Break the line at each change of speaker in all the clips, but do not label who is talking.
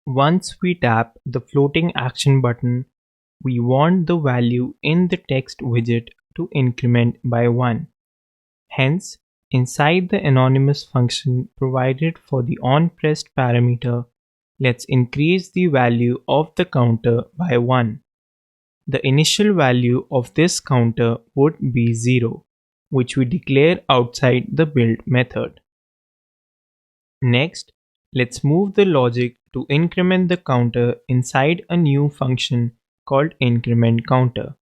Once we tap the floating action button, we want the value in the text widget to increment by 1. Hence, inside the anonymous function provided for the onPressed parameter, let's increase the value of the counter by 1. The initial value of this counter would be 0, which we declare outside the build method. Next, let's move the logic to increment the counter inside a new function called incrementCounter.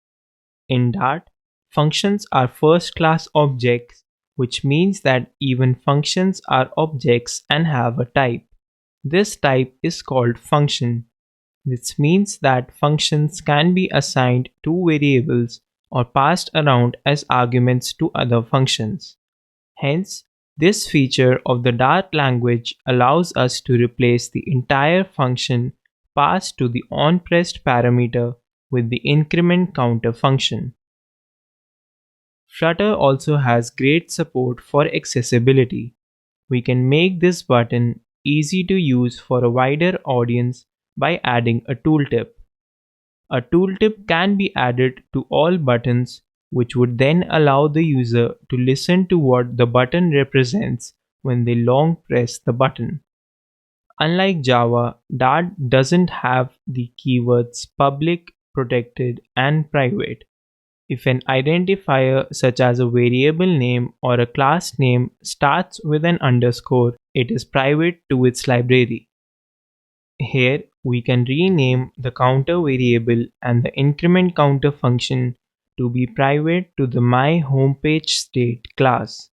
In Dart, functions are first-class objects, which means that even functions are objects and have a type. This type is called function. This means that functions can be assigned to variables or passed around as arguments to other functions. Hence, this feature of the Dart language allows us to replace the entire function passed to the onPressed parameter with the increment counter function. Flutter also has great support for accessibility. We can make this button easy to use for a wider audience by adding a tooltip. A tooltip can be added to all buttons, which would then allow the user to listen to what the button represents when they long press the button. Unlike Java, Dart doesn't have the keywords public, protected, and private. If an identifier such as a variable name or a class name starts with an underscore, it is private to its library. Here, we can rename the counter variable and the increment counter function to be private to the myHomepageState class.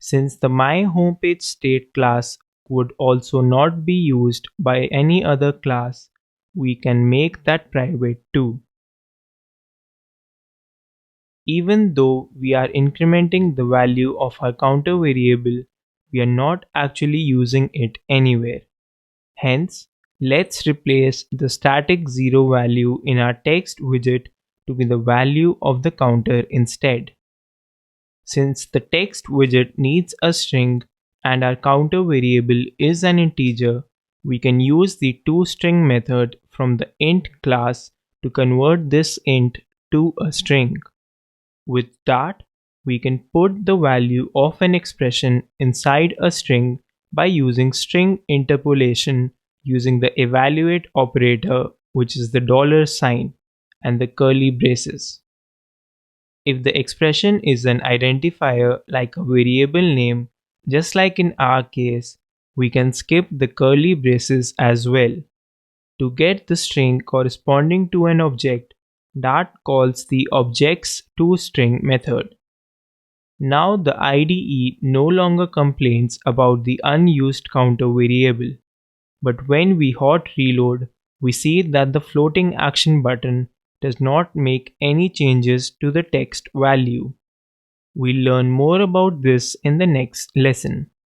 Since the myHomepageState class would also not be used by any other class, we can make that private too. Even though we are incrementing the value of our counter variable, we are not actually using it anywhere. Hence, let's replace the static 0 value in our text widget to be the value of the counter instead. Since the text widget needs a string and our counter variable is an integer, we can use the toString method from the int class to convert this int to a string. With Dart, we can put the value of an expression inside a string by using string interpolation using the evaluate operator, which is the $, and the curly braces. If the expression is an identifier like a variable name, just like in our case, we can skip the curly braces as well. To get the string corresponding to an object, Dart calls the object's toString method. Now the IDE no longer complains about the unused counter variable, but when we hot reload, we see that the floating action button does not make any changes to the text value. We'll learn more about this in the next lesson.